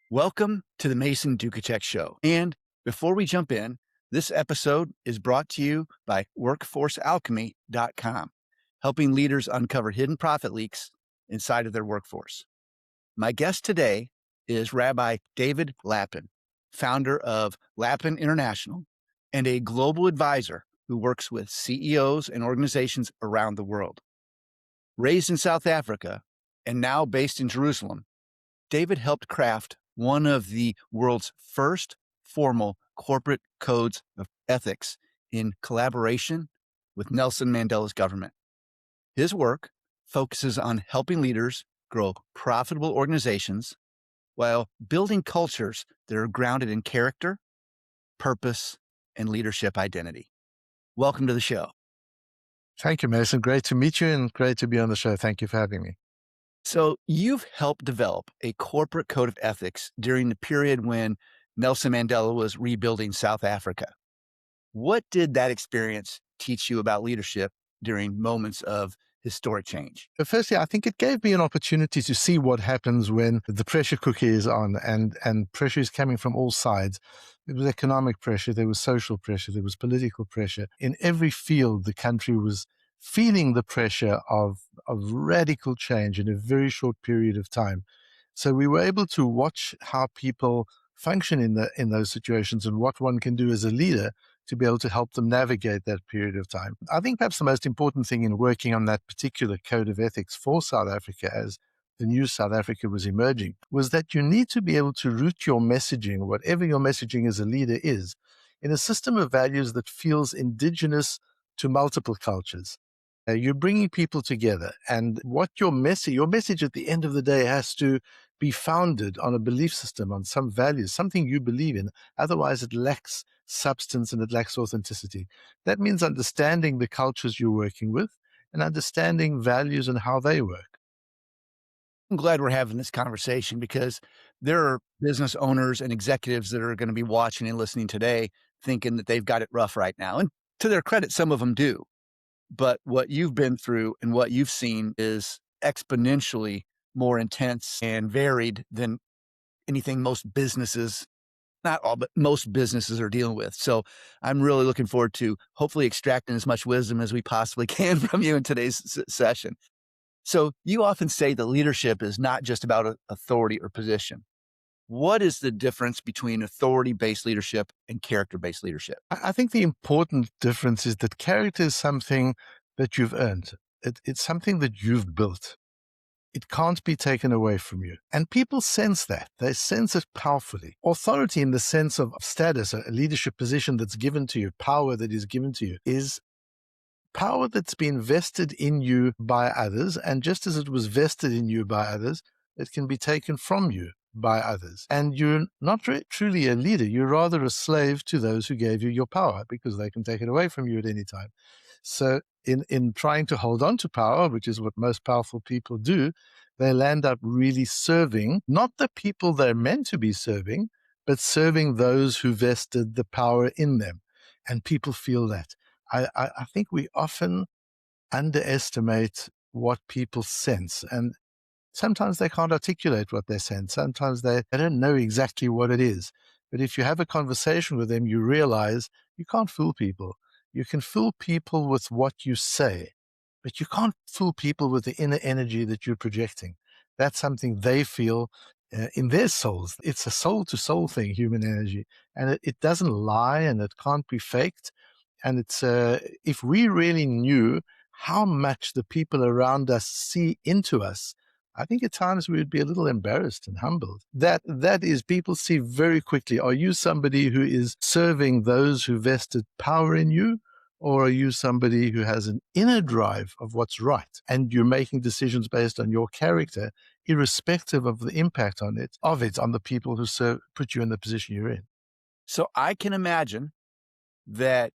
Welcome to the Mason Dukacek Show. And before we jump in, this episode is brought to you by workforcealchemy.com, helping leaders uncover hidden profit leaks inside of their workforce. My guest today is Rabbi David Lapin, founder of Lapin International and a global advisor who works with CEOs and organizations around the world. Raised in South Africa and now based in Jerusalem, David helped craft one of the world's first formal corporate codes of ethics in collaboration with Nelson Mandela's government. His work focuses on helping leaders grow profitable organizations while building cultures that are grounded in character, purpose, and leadership identity. Welcome to the show. Thank you, Mason. Great to meet you and great to be on the show. Thank you for having me. So you've helped develop a corporate code of ethics during the period when Nelson Mandela was rebuilding South Africa. What did that experience teach you about leadership during moments of historic change? Firstly, I think it gave me an opportunity to see what happens when the pressure cooker is on and pressure is coming from all sides. There was economic pressure, there was social pressure, there was political pressure. In every field, the country was feeling the pressure of radical change in a very short period of time. So we were able to watch how people function in those situations and what one can do as a leader to be able to help them navigate that period of time. I think perhaps the most important thing in working on that particular code of ethics for South Africa as the new South Africa was emerging was that you need to be able to root your messaging, whatever your messaging as a leader is, in a system of values that feels indigenous to multiple cultures. You're bringing people together, and what your message at the end of the day has to be founded on a belief system, on some values, something you believe in. Otherwise, it lacks substance and it lacks authenticity. That means understanding the cultures you're working with and understanding values and how they work. I'm glad we're having this conversation because there are business owners and executives that are going to be watching and listening today thinking that they've got it rough right now. And to their credit, some of them do. But what you've been through and what you've seen is exponentially more intense and varied than anything most businesses, not all, but most businesses are dealing with. So I'm really looking forward to hopefully extracting as much wisdom as we possibly can from you in today's session. So you often say that leadership is not just about authority or position. What is the difference between authority-based leadership and character-based leadership? I think the important difference is that character is something that you've earned. It's something that you've built. It can't be taken away from you. And people sense that. They sense it powerfully. Authority in the sense of status, a leadership position that's given to you, power that is given to you, is power that's been vested in you by others. And just as it was vested in you by others, it can be taken from you by others. And you're not truly a leader. You're rather a slave to those who gave you your power because they can take it away from you at any time. So in trying to hold on to power, which is what most powerful people do, they'll end up really serving, not the people they're meant to be serving, but serving those who vested the power in them. And people feel that. I think we often underestimate what people sense. And sometimes they can't articulate what they sense. Sometimes they don't know exactly what it is. But if you have a conversation with them, you realize you can't fool people. You can fool people with what you say, but you can't fool people with the inner energy that you're projecting. That's something they feel in their souls. It's a soul-to-soul thing, human energy. And it doesn't lie and it can't be faked. And it's if we really knew how much the people around us see into us, I think at times we would be a little embarrassed and humbled. That is, people see very quickly, are you somebody who is serving those who vested power in you? Or are you somebody who has an inner drive of what's right? And you're making decisions based on your character, irrespective of the impact on the people who put you in the position you're in. So I can imagine that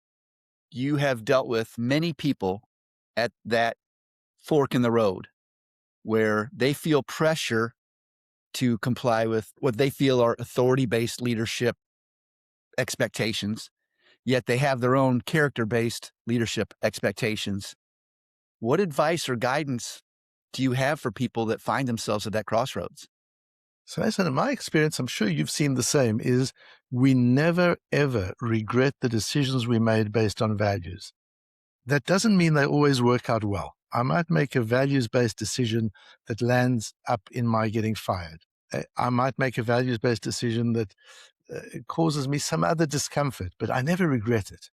you have dealt with many people at that fork in the road where they feel pressure to comply with what they feel are authority-based leadership expectations, yet they have their own character-based leadership expectations. What advice or guidance do you have for people that find themselves at that crossroads? So I said, in my experience, I'm sure you've seen the same, is we never, ever regret the decisions we made based on values. That doesn't mean they always work out well. I might make a values-based decision that lands up in my getting fired. I might make a values-based decision that causes me some other discomfort, but I never regret it.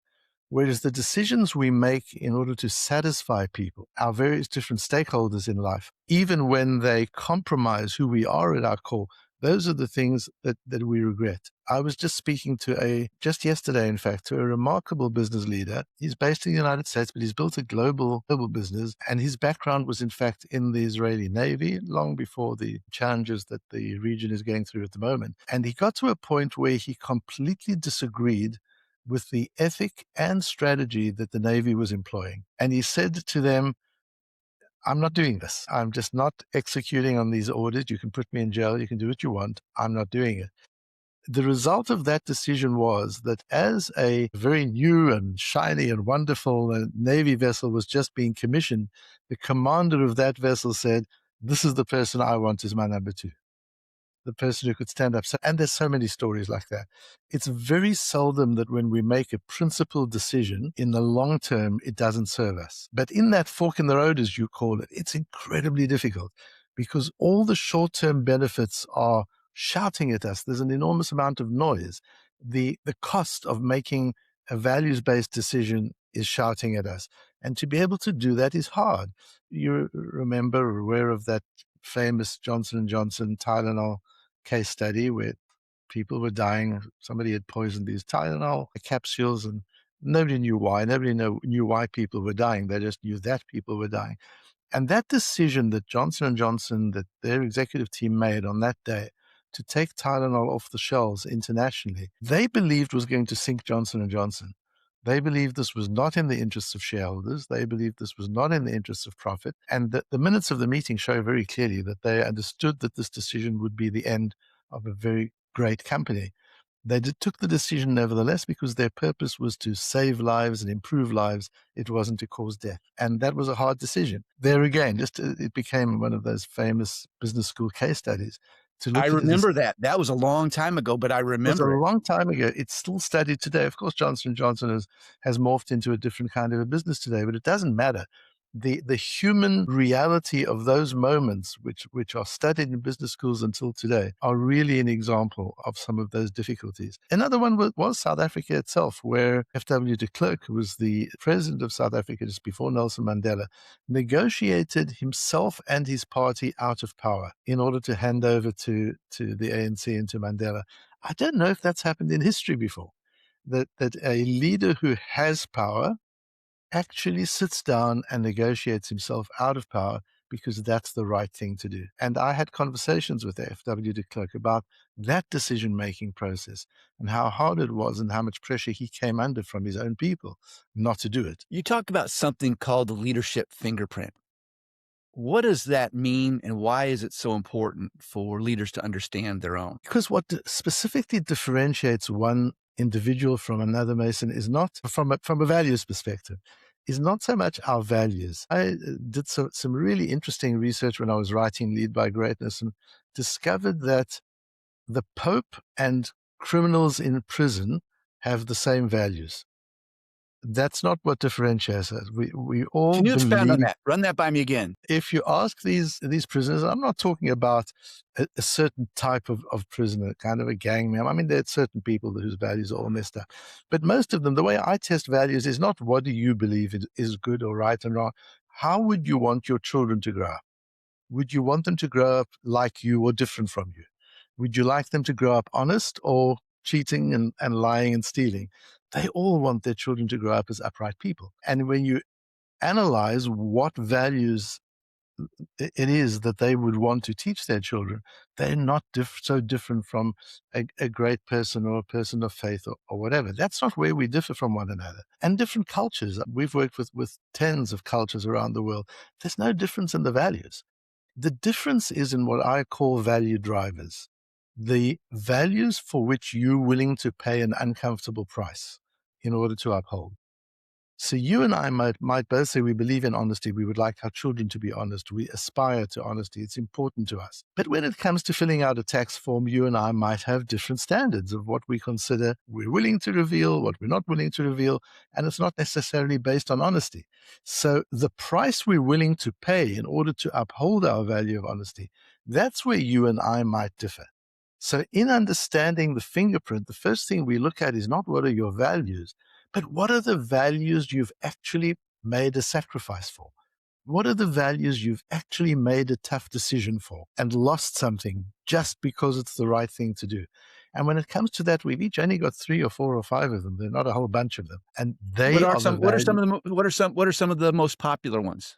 Whereas the decisions we make in order to satisfy people, our various different stakeholders in life, even when they compromise who we are at our core, those are the things that we regret. I was just speaking just yesterday, in fact, to a remarkable business leader. He's based in the United States, but he's built a global business. And his background was, in fact, in the Israeli Navy, long before the challenges that the region is going through at the moment. And he got to a point where he completely disagreed with the ethic and strategy that the Navy was employing. And he said to them, I'm not doing this. I'm just not executing on these orders. You can put me in jail. You can do what you want. I'm not doing it. The result of that decision was that as a very new and shiny and wonderful Navy vessel was just being commissioned, the commander of that vessel said, this is the person I want as my number two. The person who could stand up. And there's so many stories like that. It's very seldom that when we make a principled decision in the long term, it doesn't serve us. But in that fork in the road, as you call it, it's incredibly difficult because all the short-term benefits are shouting at us. There's an enormous amount of noise. The cost of making a values-based decision is shouting at us. And to be able to do that is hard. You remember or aware of that famous Johnson & Johnson Tylenol case study where people were dying. Somebody had poisoned these Tylenol capsules and nobody knew why. Nobody knew why people were dying. They just knew that people were dying. And that decision that Johnson & Johnson, that their executive team made on that day to take Tylenol off the shelves internationally, they believed was going to sink Johnson & Johnson. They believed this was not in the interests of shareholders. They believed this was not in the interests of profit. And the minutes of the meeting show very clearly that they understood that this decision would be the end of a very great company. They took the decision nevertheless because their purpose was to save lives and improve lives. It wasn't to cause death. And that was a hard decision. There again, it became one of those famous business school case studies. I remember that. That was a long time ago, but I remember it. it. Was a long time ago. It's still studied today. Of course, Johnson & Johnson has morphed into a different kind of a business today, but it doesn't matter. The human reality of those moments, which are studied in business schools until today, are really an example of some of those difficulties. Another one was South Africa itself, where F.W. de Klerk, who was the president of South Africa just before Nelson Mandela, negotiated himself and his party out of power in order to hand over to the ANC and to Mandela. I don't know if that's happened in history before, that a leader who has power actually sits down and negotiates himself out of power because that's the right thing to do. And I had conversations with F.W. de Klerk about that decision-making process and how hard it was and how much pressure he came under from his own people not to do it. You talk about something called the leadership fingerprint. What does that mean, and why is it so important for leaders to understand their own? Because what specifically differentiates one individual from another, Mason, is not from a values perspective, is not so much our values. I did some really interesting research when I was writing Lead by Greatness and discovered that the Pope and criminals in prison have the same values. That's not what differentiates us. We all Can you expand on believe. that? Run that by me again. If you ask these prisoners, I'm not talking about a certain type of prisoner, kind of a gang member. I mean, there are certain people whose values are all messed up. But most of them, the way I test values is not what do you believe is good or right and wrong. How would you want your children to grow up? Would you want them to grow up like you or different from you? Would you like them to grow up honest or cheating and lying and stealing? They all want their children to grow up as upright people. And when you analyze what values it is that they would want to teach their children, they're not so different from a great person or a person of faith or whatever. That's not where we differ from one another. And different cultures. We've worked with tens of cultures around the world. There's no difference in the values. The difference is in what I call value drivers, the values for which you're willing to pay an uncomfortable price in order to uphold. So you and I might both say we believe in honesty. We would like our children to be honest. We aspire to honesty. It's important to us. But when it comes to filling out a tax form, you and I might have different standards of what we consider we're willing to reveal, what we're not willing to reveal, and it's not necessarily based on honesty. So the price we're willing to pay in order to uphold our value of honesty, that's where you and I might differ. So in understanding the fingerprint, the first thing we look at is not what are your values, but what are the values you've actually made a sacrifice for? What are the values you've actually made a tough decision for and lost something just because it's the right thing to do? And when it comes to that, we've each only got 3 or 4 or 5 of them. They're not a whole bunch of them. And What they are are the some what are some values. of the what are some of the most popular ones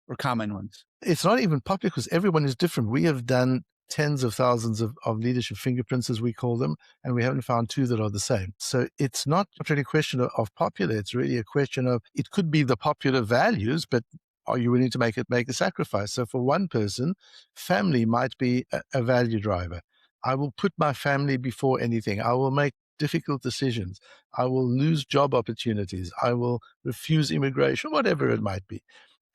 or common ones? It's not even popular because everyone is different. We have done tens of thousands of leadership fingerprints, as we call them, and we haven't found two that are the same. So it's not really a question of popular. It's really a question of, it could be the popular values, but are you willing to make a sacrifice? So for one person, family might be a value driver. I will put my family before anything. I will make difficult decisions. I will lose job opportunities. I will refuse immigration, whatever it might be.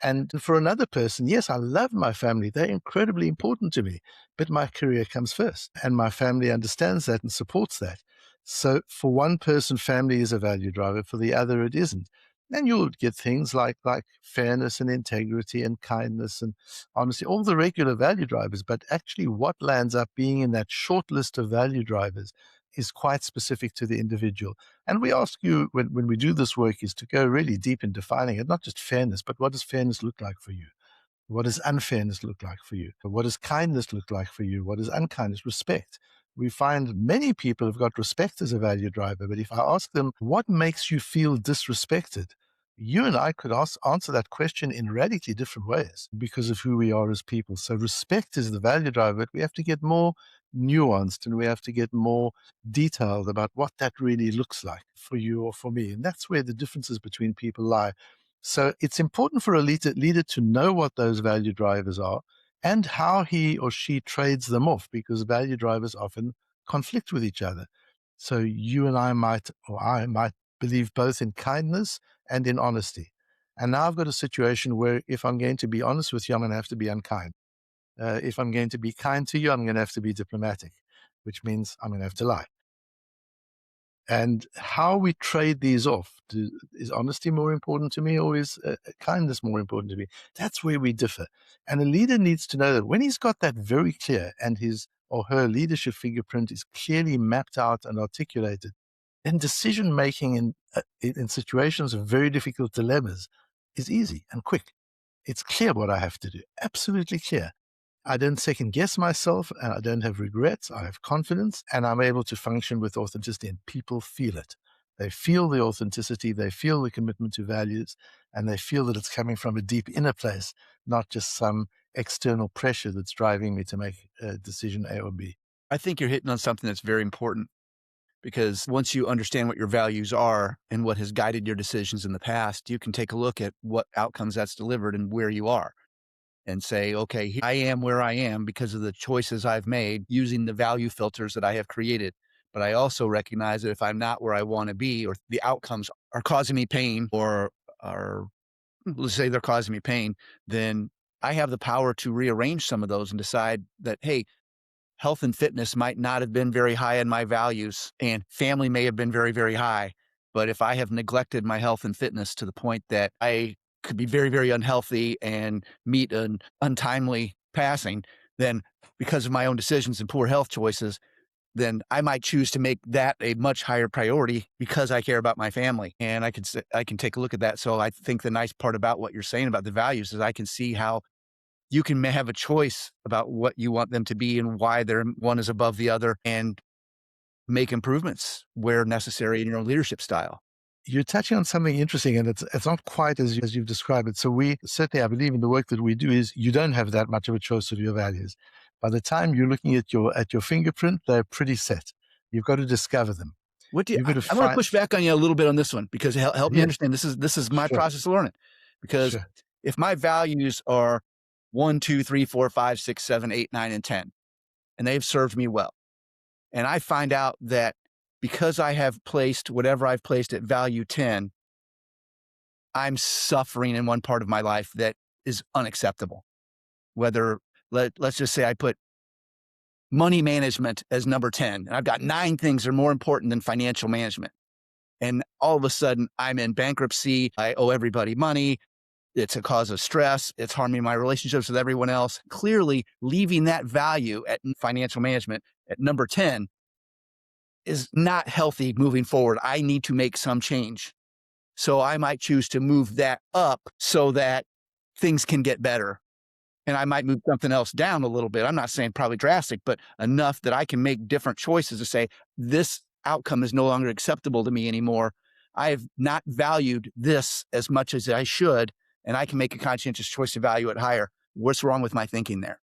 And for another person, yes, I love my family. They're incredibly important to me, but my career comes first. And my family understands that and supports that. So for one person, family is a value driver. For the other, it isn't. And you'll get things like fairness and integrity and kindness and honesty, all the regular value drivers. But actually, what lands up being in that short list of value drivers is quite specific to the individual. And we ask you, when we do this work, is to go really deep in defining it, not just fairness, but what does fairness look like for you? What does unfairness look like for you? What does kindness look like for you? What is unkindness? Respect. We find many people have got respect as a value driver, but if I ask them, what makes you feel disrespected? You and I could answer that question in radically different ways because of who we are as people. So respect is the value driver, but we have to get more nuanced and we have to get more detailed about what that really looks like for you or for me. And that's where the differences between people lie. So it's important for a leader to know what those value drivers are and how he or she trades them off, because value drivers often conflict with each other. So you and I might believe both in kindness and in honesty. And now I've got a situation where if I'm going to be honest with you, I'm going to have to be unkind. If I'm going to be kind to you, I'm going to have to be diplomatic, which means I'm going to have to lie. And how we trade these off, is honesty more important to me, or is kindness more important to me? That's where we differ. And a leader needs to know that when he's got that very clear and his or her leadership fingerprint is clearly mapped out and articulated, then decision making in situations of very difficult dilemmas is easy and quick. It's clear what I have to do, absolutely clear. I don't second guess myself and I don't have regrets. I have confidence and I'm able to function with authenticity, and people feel it. They feel the authenticity, they feel the commitment to values, and they feel that it's coming from a deep inner place, not just some external pressure that's driving me to make a decision A or B. I think you're hitting on something that's very important, because once you understand what your values are and what has guided your decisions in the past, you can take a look at what outcomes that's delivered and where you are and say, okay, I am where I am because of the choices I've made using the value filters that I have created. But I also recognize that if I'm not where I want to be, or the outcomes are causing me pain, or are, let's say they're causing me pain, then I have the power to rearrange some of those and decide that, hey, health and fitness might not have been very high in my values, and family may have been very, very high. But if I have neglected my health and fitness to the point that I could be very, very unhealthy and meet an untimely passing, then because of my own decisions and poor health choices, then I might choose to make that a much higher priority because I care about my family. And I can take a look at that. So I think the nice part about what you're saying about the values is I can see how you can have a choice about what you want them to be and why one is above the other, and make improvements where necessary in your own leadership style. You're touching on something interesting, and it's not quite as you've described it. So we certainly, I believe in the work that we do, is you don't have that much of a choice of your values. By the time you're looking at your fingerprint, they're pretty set. You've got to discover them. What do you, You've got to I want to find. push back on you a little bit on this one, because help me Yeah, understand. This is my sure, process of learning. Because sure. if my values are 1, 2, 3, 4, 5, 6, 7, 8, 9, and 10, and they've served me well, and I find out that because I have placed whatever I've placed at value 10, I'm suffering in one part of my life that is unacceptable. Whether let's just say I put money management as number 10, and I've got 9 things that are more important than financial management. And all of a sudden, I'm in bankruptcy. I owe everybody money. It's a cause of stress. It's harming my relationships with everyone else. Clearly, leaving that value at financial management at number 10 is not healthy moving forward. I need to make some change. So I might choose to move that up so that things can get better. And I might move something else down a little bit. I'm not saying probably drastic, but enough that I can make different choices to say, this outcome is no longer acceptable to me anymore. I have not valued this as much as I should, and I can make a conscientious choice to value it higher. What's wrong with my thinking there?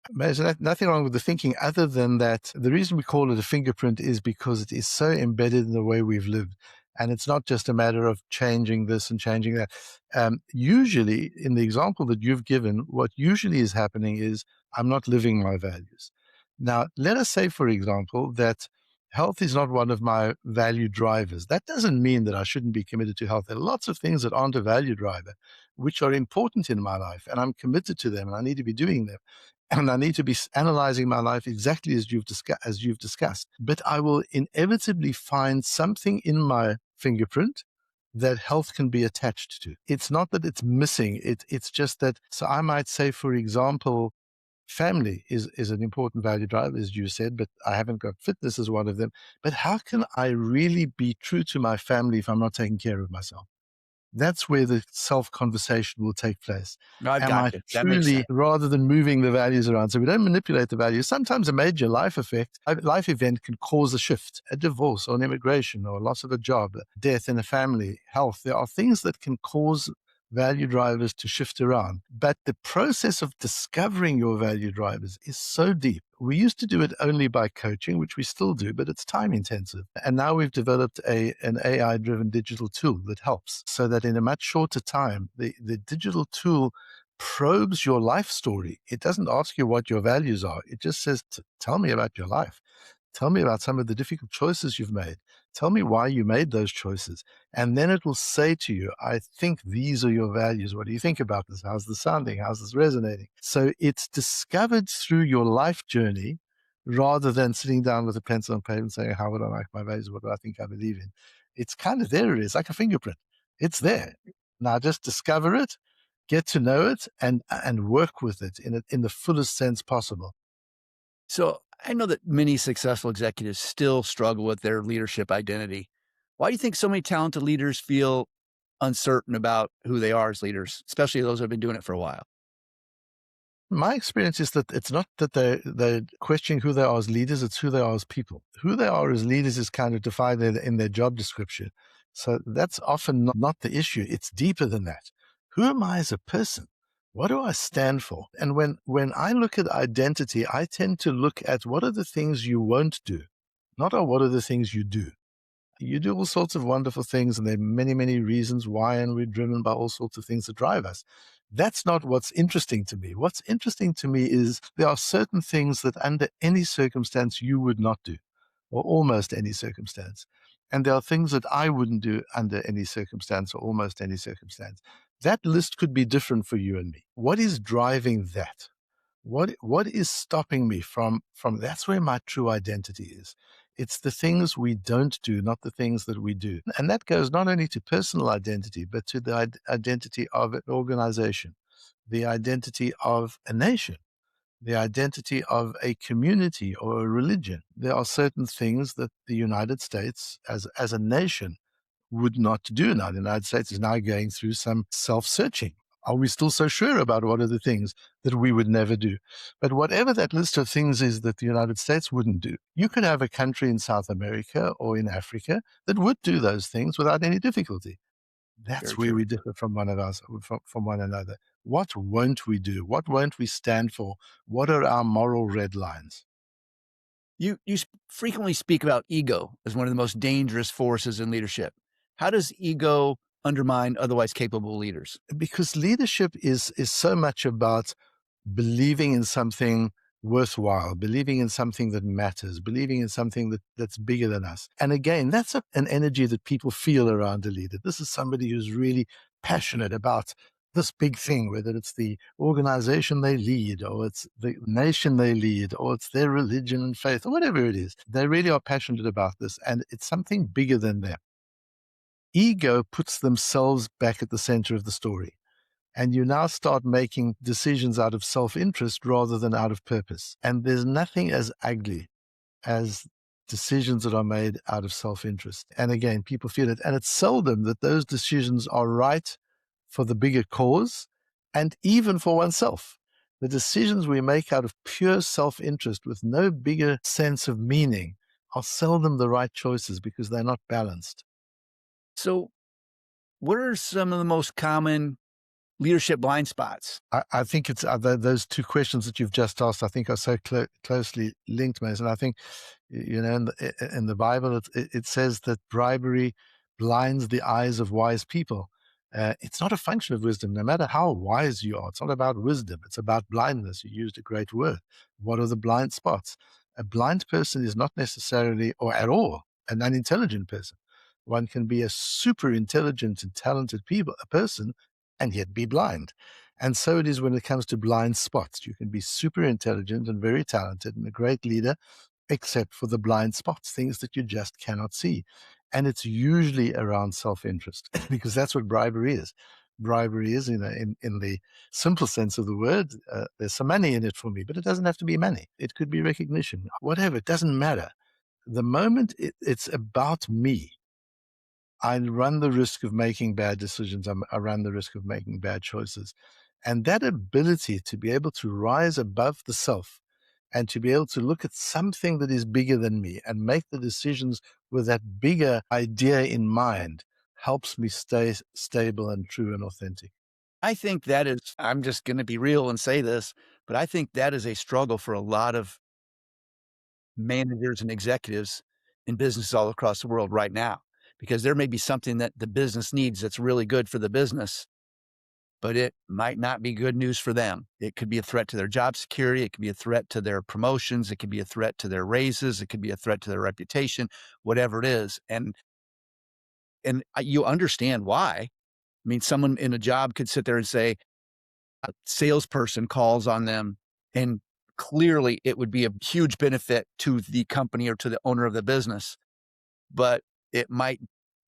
There's nothing wrong with the thinking other than that the reason we call it a fingerprint is because it is so embedded in the way we've lived. And it's not just a matter of changing this and changing that. Usually, in the example that you've given, what usually is happening is I'm not living my values. Now, let us say, for example, that health is not one of my value drivers. That doesn't mean that I shouldn't be committed to health. There are lots of things that aren't a value driver, which are important in my life, and I'm committed to them, and I need to be doing them. And I need to be analyzing my life exactly as you've discussed. But I will inevitably find something in my fingerprint that health can be attached to. It's not that it's missing. It's just that. So I might say, for example, family is an important value driver, as you said, but I haven't got fitness as one of them. But how can I really be true to my family if I'm not taking care of myself? That's where the self conversation will take place. No, I've Am got I you. That makes truly, sense. rather than moving the values around? So we don't manipulate the values. Sometimes a major life event can cause a shift, a divorce or an immigration or a loss of a job, death in a family, health. There are things that can cause value drivers to shift around. But the process of discovering your value drivers is so deep. We used to do it only by coaching, which we still do, but it's time intensive. And now we've developed an AI driven digital tool that helps so that in a much shorter time, the digital tool probes your life story. It doesn't ask you what your values are. It just says, tell me about your life. Tell me about some of the difficult choices you've made. Tell me why you made those choices. And then it will say to you, I think these are your values. What do you think about this? How's this sounding? How's this resonating? So it's discovered through your life journey rather than sitting down with a pencil and paper and saying, how would I like my values? What do I think I believe in? It's kind of there. It is like a fingerprint. It's there. Now just discover it, get to know it, and work with it in the fullest sense possible. So I know that many successful executives still struggle with their leadership identity. Why do you think so many talented leaders feel uncertain about who they are as leaders, especially those who have been doing it for a while? My experience is that it's not that they're questioning who they are as leaders, it's who they are as people. Who they are as leaders is kind of defined in their job description. So that's often not the issue. It's deeper than that. Who am I as a person? What do I stand for? And when I look at identity, I tend to look at what are the things you won't do, not what are the things you do. You do all sorts of wonderful things, and there are many, many reasons why, and we're driven by all sorts of things that drive us. That's not what's interesting to me. What's interesting to me is there are certain things that under any circumstance you would not do, or almost any circumstance. And there are things that I wouldn't do under any circumstance or almost any circumstance. That list could be different for you and me. What is driving that? What is stopping me from that's where my true identity is. It's the things we don't do, not the things that we do. And that goes not only to personal identity, but to the identity of an organization, the identity of a nation, the identity of a community or a religion. There are certain things that the United States as a nation would not do now. The United States is now going through some self-searching. Are we still so sure about what are the things that we would never do? But whatever that list of things is that the United States wouldn't do, you could have a country in South America or in Africa that would do those things without any difficulty. Very That's where true. we differ from one another. What won't we do? What won't we stand for? What are our moral red lines? You frequently speak about ego as one of the most dangerous forces in leadership. How does ego undermine otherwise capable leaders? Because leadership is so much about believing in something worthwhile, believing in something that matters, believing in something that's bigger than us. And again, that's an energy that people feel around a leader. This is somebody who's really passionate about this big thing, whether it's the organization they lead, or it's the nation they lead, or it's their religion and faith, or whatever it is. They really are passionate about this, and it's something bigger than them. Ego puts themselves back at the center of the story. And you now start making decisions out of self-interest rather than out of purpose. And there's nothing as ugly as decisions that are made out of self-interest. And again, people feel it. And it's seldom that those decisions are right for the bigger cause and even for oneself. The decisions we make out of pure self-interest with no bigger sense of meaning are seldom the right choices because they're not balanced. So, what are some of the most common leadership blind spots? I think it's those two questions that you've just asked, I think are so closely linked, Mason. I think, in the Bible, it says that bribery blinds the eyes of wise people. It's not a function of wisdom, no matter how wise you are. It's not about wisdom. It's about blindness. You used a great word. What are the blind spots? A blind person is not necessarily or at all an unintelligent person. One can be a super intelligent and talented person and yet be blind. And so it is when it comes to blind spots. You can be super intelligent and very talented and a great leader, except for the blind spots, things that you just cannot see. And it's usually around self-interest because that's what bribery is. Bribery is, in the simple sense of the word, there's some money in it for me, but it doesn't have to be money. It could be recognition, whatever. It doesn't matter. The moment it's about me, I run the risk of making bad decisions. I run the risk of making bad choices. And that ability to be able to rise above the self and to be able to look at something that is bigger than me and make the decisions with that bigger idea in mind helps me stay stable and true and authentic. I think that is, I'm just going to be real and say this, but I think that is a struggle for a lot of managers and executives in businesses all across the world right now, because there may be something that the business needs that's really good for the business, but it might not be good news for them. It could be a threat to their job security. It could be a threat to their promotions. It could be a threat to their raises. It could be a threat to their reputation, whatever it is. And you understand why. I mean, someone in a job could sit there and say, a salesperson calls on them, and clearly it would be a huge benefit to the company or to the owner of the business, but it might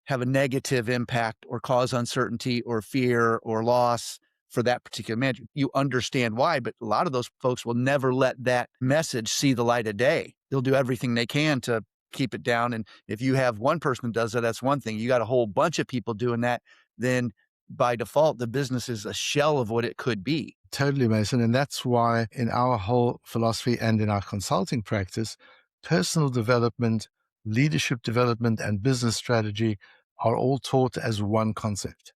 have a negative impact or cause uncertainty or fear or loss for that particular manager. You understand why, but a lot of those folks will never let that message see the light of day. They'll do everything they can to keep it down. And if you have one person who does that, that's one thing. You got a whole bunch of people doing that, then by default, the business is a shell of what it could be. Totally, Mason. And that's why in our whole philosophy and in our consulting practice, personal development, leadership development, and business strategy are all taught as one concept.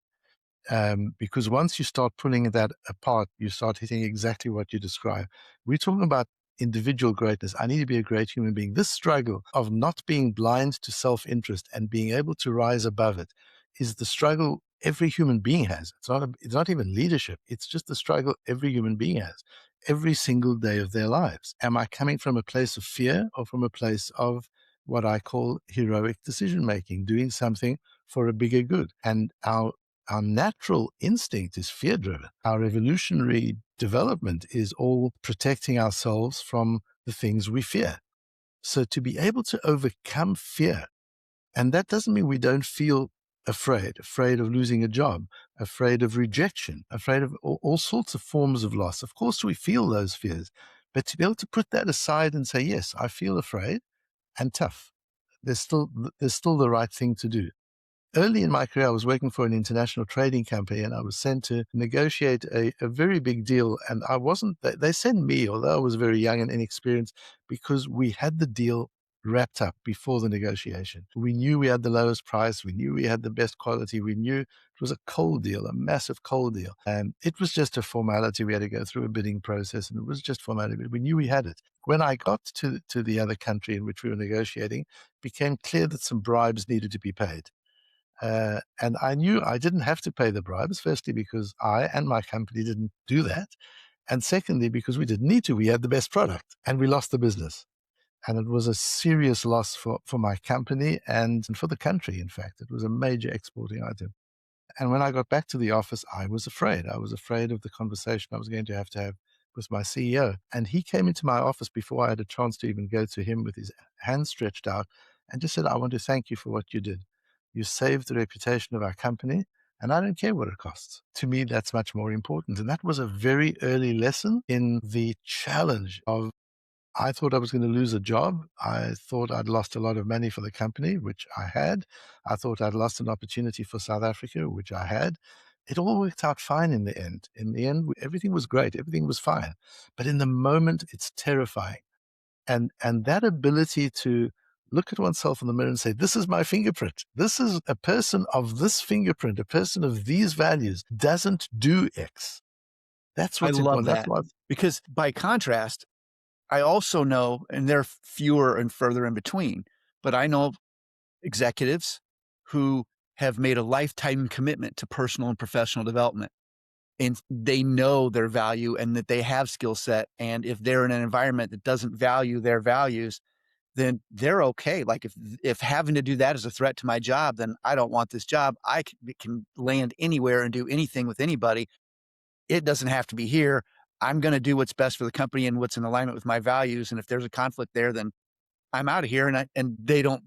Because once you start pulling that apart, you start hitting exactly what you describe. We're talking about individual greatness. I need to be a great human being. This struggle of not being blind to self-interest and being able to rise above it is the struggle every human being has. It's not even leadership. It's just the struggle every human being has every single day of their lives. Am I coming from a place of fear or from a place of what I call heroic decision making, doing something for a bigger good? And our natural instinct is fear driven. Our evolutionary development is all protecting ourselves from the things we fear. So to be able to overcome fear, and that doesn't mean we don't feel afraid of losing a job, afraid of rejection, afraid of all sorts of forms of loss. Of course, we feel those fears, but to be able to put that aside and say, yes, I feel afraid and tough. There's still the right thing to do. Early in my career, I was working for an international trading company, and I was sent to negotiate a very big deal. And I wasn't, they sent me, although I was very young and inexperienced, because we had the deal wrapped up before the negotiation. We knew we had the lowest price. We knew we had the best quality. We knew it was a coal deal, a massive coal deal. And it was just a formality. We had to go through a bidding process, and it was just formality, but we knew we had it. When I got to the other country in which we were negotiating, it became clear that some bribes needed to be paid. And I knew I didn't have to pay the bribes, firstly, because I and my company didn't do that. And secondly, because we didn't need to, we had the best product and we lost the business. And it was a serious loss for my company and for the country, in fact. It was a major exporting item. And when I got back to the office, I was afraid. I was afraid of the conversation I was going to have with my CEO. And he came into my office before I had a chance to even go to him with his hand stretched out and just said, I want to thank you for what you did. You saved the reputation of our company, and I don't care what it costs. To me, that's much more important. And that was a very early lesson in the challenge of I thought I was going to lose a job. I thought I'd lost a lot of money for the company, which I had. I thought I'd lost an opportunity for South Africa, which I had. It all worked out fine in the end. In the end, everything was great. Everything was fine. But in the moment, it's terrifying. And that ability to look at oneself in the mirror and say, this is my fingerprint. This is a person of this fingerprint, a person of these values doesn't do X. That's I what's love important. That's that what because by contrast, I also know, and they're fewer and further in between, but I know executives who have made a lifetime commitment to personal and professional development. And they know their value and that they have skill set. And if they're in an environment that doesn't value their values, then they're okay. Like if having to do that is a threat to my job, then I don't want this job. I can land anywhere and do anything with anybody. It doesn't have to be here. I'm going to do what's best for the company and what's in alignment with my values. And if there's a conflict there, then I'm out of here. And they don't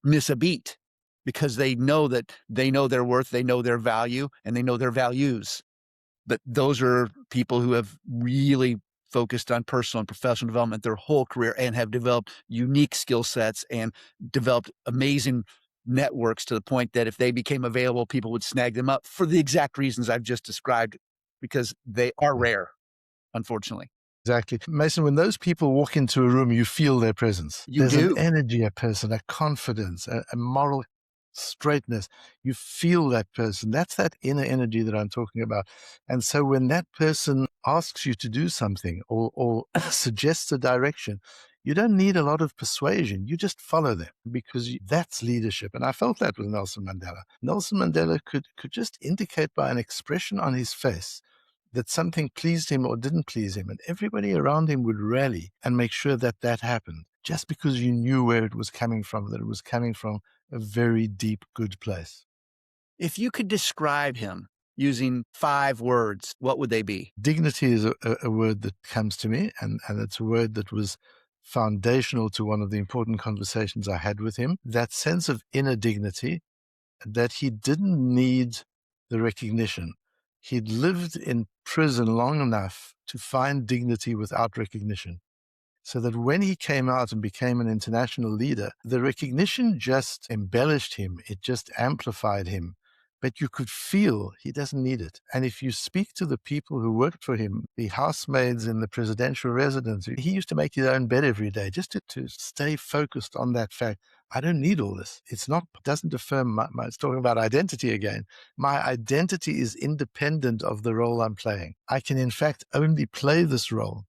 miss a beat because they know their worth, they know their value, and they know their values. But those are people who have really focused on personal and professional development their whole career and have developed unique skill sets and developed amazing networks to the point that if they became available, people would snag them up for the exact reasons I've just described, because they are rare, unfortunately. Exactly. Mason, when those people walk into a room, you feel their presence. You There's do. an energy, a person, a confidence, a moral straightness. You feel that person. That's that inner energy that I'm talking about. And so when that person asks you to do something or suggests a direction, you don't need a lot of persuasion. You just follow them because that's leadership. And I felt that with Nelson Mandela. Nelson Mandela could just indicate by an expression on his face that something pleased him or didn't please him, and everybody around him would rally and make sure that that happened, just because you knew where it was coming from, that it was coming from a very deep, good place. If you could describe him using 5 words, what would they be? Dignity is a word that comes to me, and it's a word that was foundational to one of the important conversations I had with him. That sense of inner dignity, that he didn't need the recognition. He'd lived in prison long enough to find dignity without recognition. So that when he came out and became an international leader, the recognition just embellished him. It just amplified him. But you could feel he doesn't need it. And if you speak to the people who worked for him, the housemaids in the presidential residence, he used to make his own bed every day just to stay focused on that fact. I don't need all this. Doesn't affirm it's talking about identity again. My identity is independent of the role I'm playing. I can, in fact, only play this role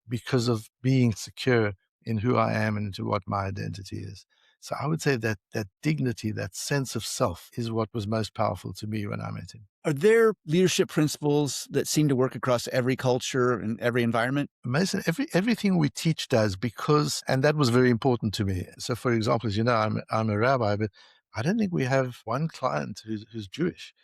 because of being secure in who I am and into what my identity is. So I would say that dignity, that sense of self is what was most powerful to me when I met him. Are there leadership principles that seem to work across every culture and every environment? Mason, everything we teach does because, and that was very important to me. So for example, as you know, I'm a rabbi, but I don't think we have one client who's Jewish.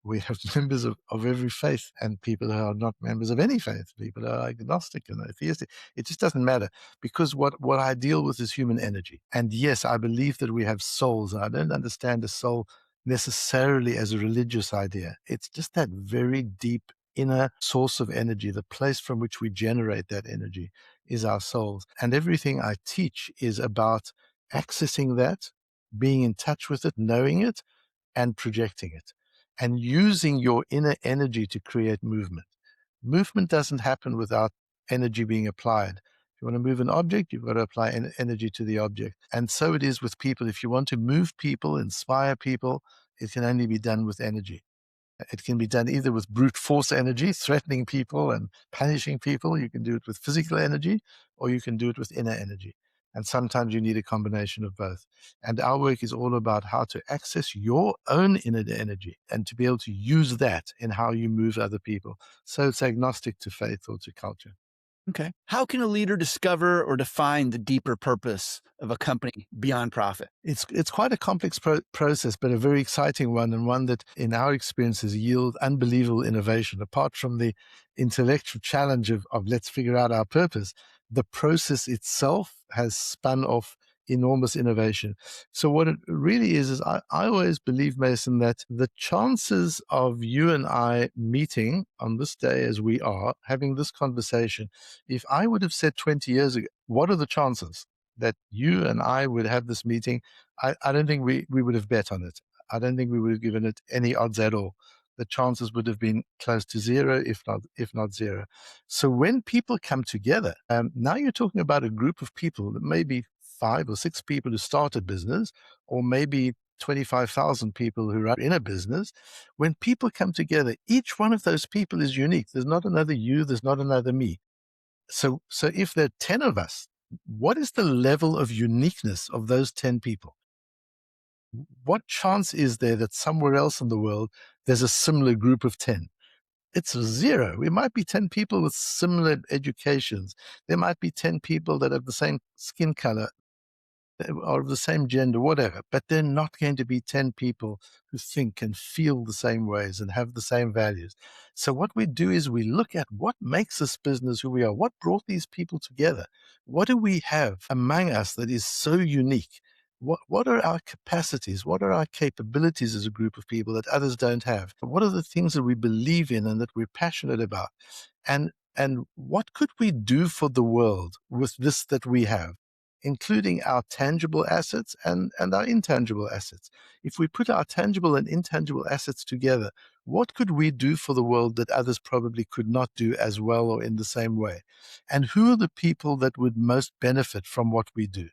We have members of every faith and people who are not members of any faith, people who are agnostic and atheistic. It just doesn't matter because what I deal with is human energy. And yes, I believe that we have souls. And I don't understand a soul necessarily as a religious idea. It's just that very deep inner source of energy, the place from which we generate that energy is our souls. And everything I teach is about accessing that, being in touch with it, knowing it, and projecting it, and using your inner energy to create movement. Movement doesn't happen without energy being applied. If you want to move an object, you've got to apply energy to the object. And so it is with people. If you want to move people, inspire people, it can only be done with energy. It can be done either with brute force energy, threatening people and punishing people. You can do it with physical energy, or you can do it with inner energy. And sometimes you need a combination of both. And our work is all about how to access your own inner energy and to be able to use that in how you move other people. So it's agnostic to faith or to culture. Okay. How can a leader discover or define the deeper purpose of a company beyond profit? It's quite a complex process, but a very exciting one, and one that, in our experiences, yield unbelievable innovation. Apart from the intellectual challenge of let's figure out our purpose, the process itself has spun off enormous innovation. So what it really is I always believe, Mason, that the chances of you and I meeting on this day as we are, having this conversation, if I would have said 20 years ago, what are the chances that you and I would have this meeting? I don't think we would have bet on it. I don't think we would have given it any odds at all. The chances would have been close to zero, if not zero. So when people come together, now you're talking about a group of people, maybe 5 or 6 people who start a business, or maybe 25,000 people who are in a business. When people come together, each one of those people is unique. There's not another you, there's not another me. So if there are 10 of us, what is the level of uniqueness of those 10 people? What chance is there that somewhere else in the world there's a similar group of 10? It's zero. We might be 10 people with similar educations. There might be 10 people that have the same skin color, are of the same gender, whatever, but they're not going to be 10 people who think and feel the same ways and have the same values. So what we do is we look at what makes this business who we are, what brought these people together, what do we have among us that is so unique? What are our capacities? What are our capabilities as a group of people that others don't have? What are the things that we believe in and that we're passionate about? And what could we do for the world with this that we have, including our tangible assets and our intangible assets? If we put our tangible and intangible assets together, what could we do for the world that others probably could not do as well or in the same way? And who are the people that would most benefit from what we do?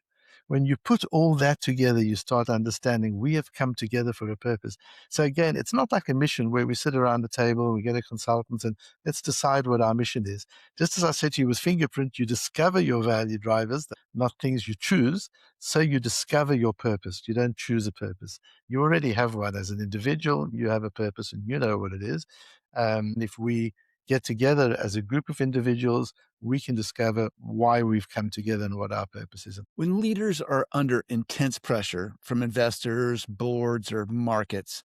When you put all that together, you start understanding we have come together for a purpose. So again, it's not like a mission where we sit around the table, we get a consultant, and let's decide what our mission is. Just as I said to you with Fingerprint, you discover your value drivers, not things you choose. So you discover your purpose. You don't choose a purpose. You already have one as an individual. You have a purpose and you know what it is. If we get together as a group of individuals, we can discover why we've come together and what our purpose is. When leaders are under intense pressure from investors, boards, or markets,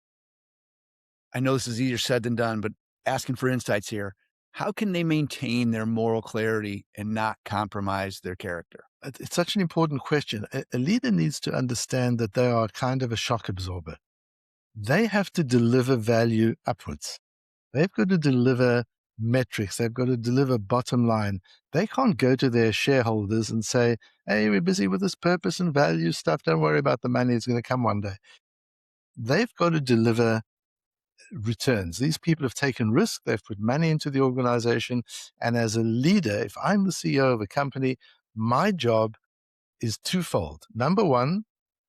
I know this is easier said than done, but asking for insights here. How can they maintain their moral clarity and not compromise their character? It's such an important question. A leader needs to understand that they are kind of a shock absorber. They have to deliver value upwards. They've got to deliver metrics. They've got to deliver bottom line. They can't go to their shareholders and say, hey, we're busy with this purpose and value stuff. Don't worry about the money. It's going to come one day. They've got to deliver returns. These people have taken risk. They've put money into the organization. And as a leader, if I'm the CEO of a company, my job is twofold. Number one,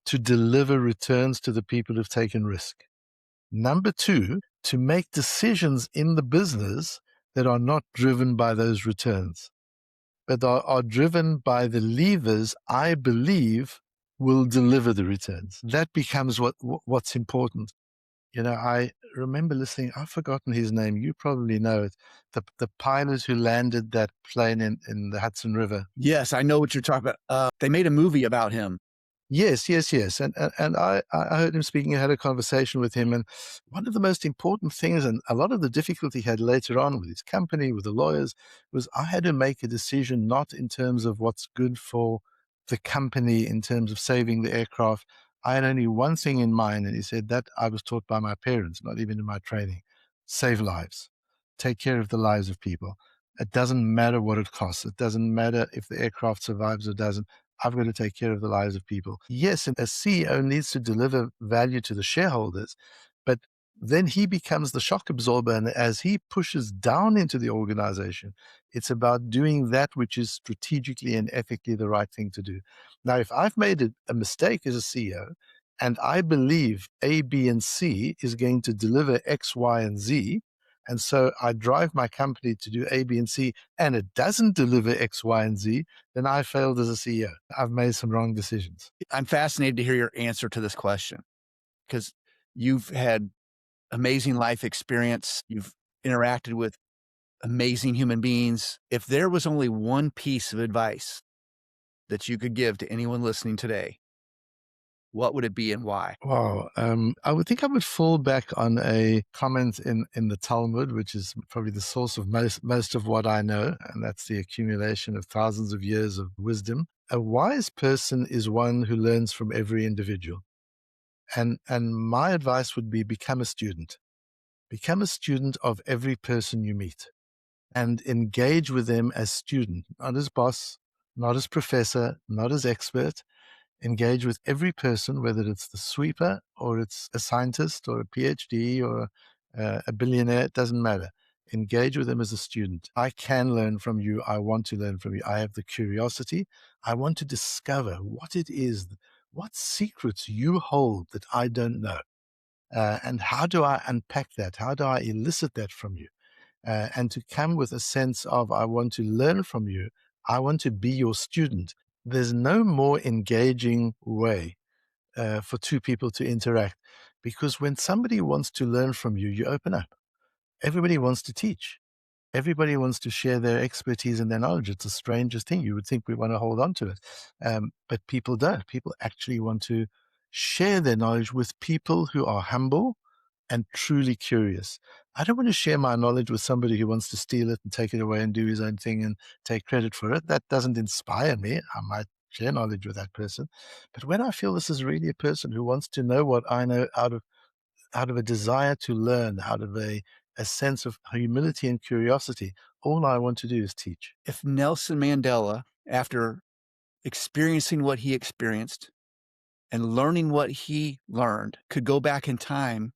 to deliver returns to the people who've taken risk. Number two, to make decisions in the business that are not driven by those returns, but are driven by the levers I believe will deliver the returns. That becomes what's important. You know, I remember listening, I've forgotten his name, you probably know it, the pilot who landed that plane in the Hudson River. Yes, I know what you're talking about. They made a movie about him. Yes. And I heard him speaking. I had a conversation with him. And one of the most important things, and a lot of the difficulty he had later on with his company, with the lawyers, was I had to make a decision not in terms of what's good for the company in terms of saving the aircraft. I had only one thing in mind. And he said that I was taught by my parents, not even in my training: save lives, take care of the lives of people. It doesn't matter what it costs. It doesn't matter if the aircraft survives or doesn't. I've got to take care of the lives of people. Yes, a CEO needs to deliver value to the shareholders, but then he becomes the shock absorber. And as he pushes down into the organization, it's about doing that which is strategically and ethically the right thing to do. Now, if I've made a mistake as a CEO and I believe A, B, and C is going to deliver X, Y, and Z, And so I drive my company to do A, B, and C, and it doesn't deliver X, Y, and Z, then I failed as a CEO. I've made some wrong decisions. I'm fascinated to hear your answer to this question because you've had amazing life experience. You've interacted with amazing human beings. If there was only one piece of advice that you could give to anyone listening today, what would it be and why? Wow. I would think I would fall back on a comment in the Talmud, which is probably the source of most of what I know, and that's the accumulation of thousands of years of wisdom. A wise person is one who learns from every individual. And my advice would be become a student. Become a student of every person you meet and engage with them as student, not as boss, not as professor, not as expert. Engage with every person, whether it's the sweeper or it's a scientist or a PhD or a billionaire, it doesn't matter. Engage with them as a student. I can learn from you. I want to learn from you. I have the curiosity. I want to discover what it is, what secrets you hold that I don't know. And how do I unpack that? How do I elicit that from you? And to come with a sense of, I want to learn from you. I want to be your student. There's no more engaging way for two people to interact, because when somebody wants to learn from you, you open up. Everybody wants to teach. Everybody wants to share their expertise and their knowledge. It's the strangest thing. You would think we want to hold on to it. But people don't. People actually want to share their knowledge with people who are humble and truly curious. I don't want to share my knowledge with somebody who wants to steal it and take it away and do his own thing and take credit for it. That doesn't inspire me. I might share knowledge with that person. But when I feel this is really a person who wants to know what I know out of a desire to learn, out of a sense of humility and curiosity, all I want to do is teach. If Nelson Mandela, after experiencing what he experienced and learning what he learned, could go back in time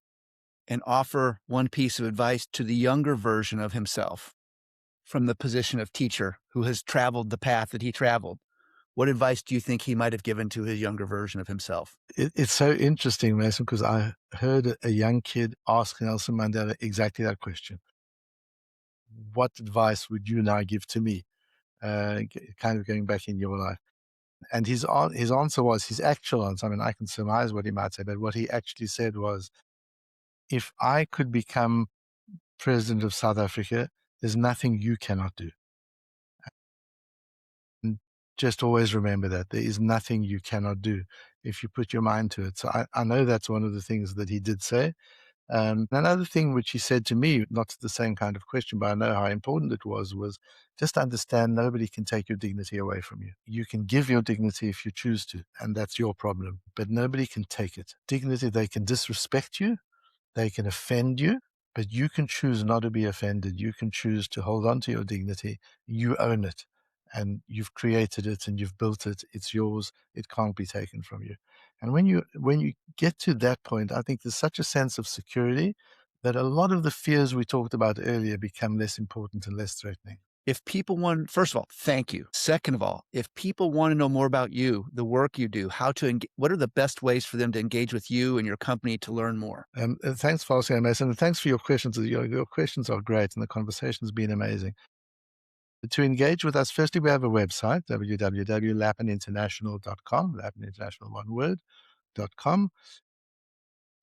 and offer one piece of advice to the younger version of himself from the position of teacher who has traveled the path that he traveled, what advice do you think he might have given to his younger version of himself? It's so interesting, Mason, because I heard a young kid ask Nelson Mandela exactly that question. What advice would you now give to me? Kind of going back in your life. And his answer was, his actual answer, I mean, I can surmise what he might say, but what he actually said was, if I could become president of South Africa, there's nothing you cannot do. And just always remember that there is nothing you cannot do if you put your mind to it. So I know that's one of the things that he did say. Another thing which he said to me, not the same kind of question, but I know how important it was just understand nobody can take your dignity away from you. You can give your dignity if you choose to, and that's your problem, but nobody can take it. Dignity, they can disrespect you, they can offend you, but you can choose not to be offended. You can choose to hold on to your dignity. You own it, and you've created it and you've built it. It's yours. It can't be taken from you. And when you get to that point, I think there's such a sense of security that a lot of the fears we talked about earlier become less important and less threatening. If people want, first of all, thank you. Second of all, if people want to know more about you, the work you do, what are the best ways for them to engage with you and your company to learn more? Thanks for asking, Mason, and thanks for your questions. Your questions are great, and the conversation's been amazing. To engage with us, firstly, we have a website, www.lapininternational.com, Lapin International, one word, .com.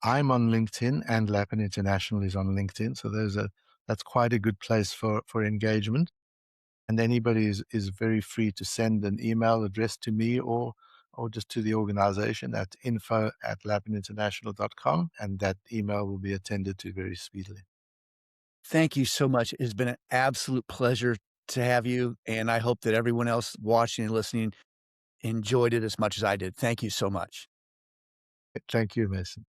I'm on LinkedIn, and Lapin International is on LinkedIn. So that's quite a good place for engagement. And anybody is very free to send an email address to me or just to the organization at info@lapininternational.com, and that email will be attended to very speedily. Thank you so much. It's been an absolute pleasure to have you, and I hope that everyone else watching and listening enjoyed it as much as I did. Thank you so much. Thank you, Mason.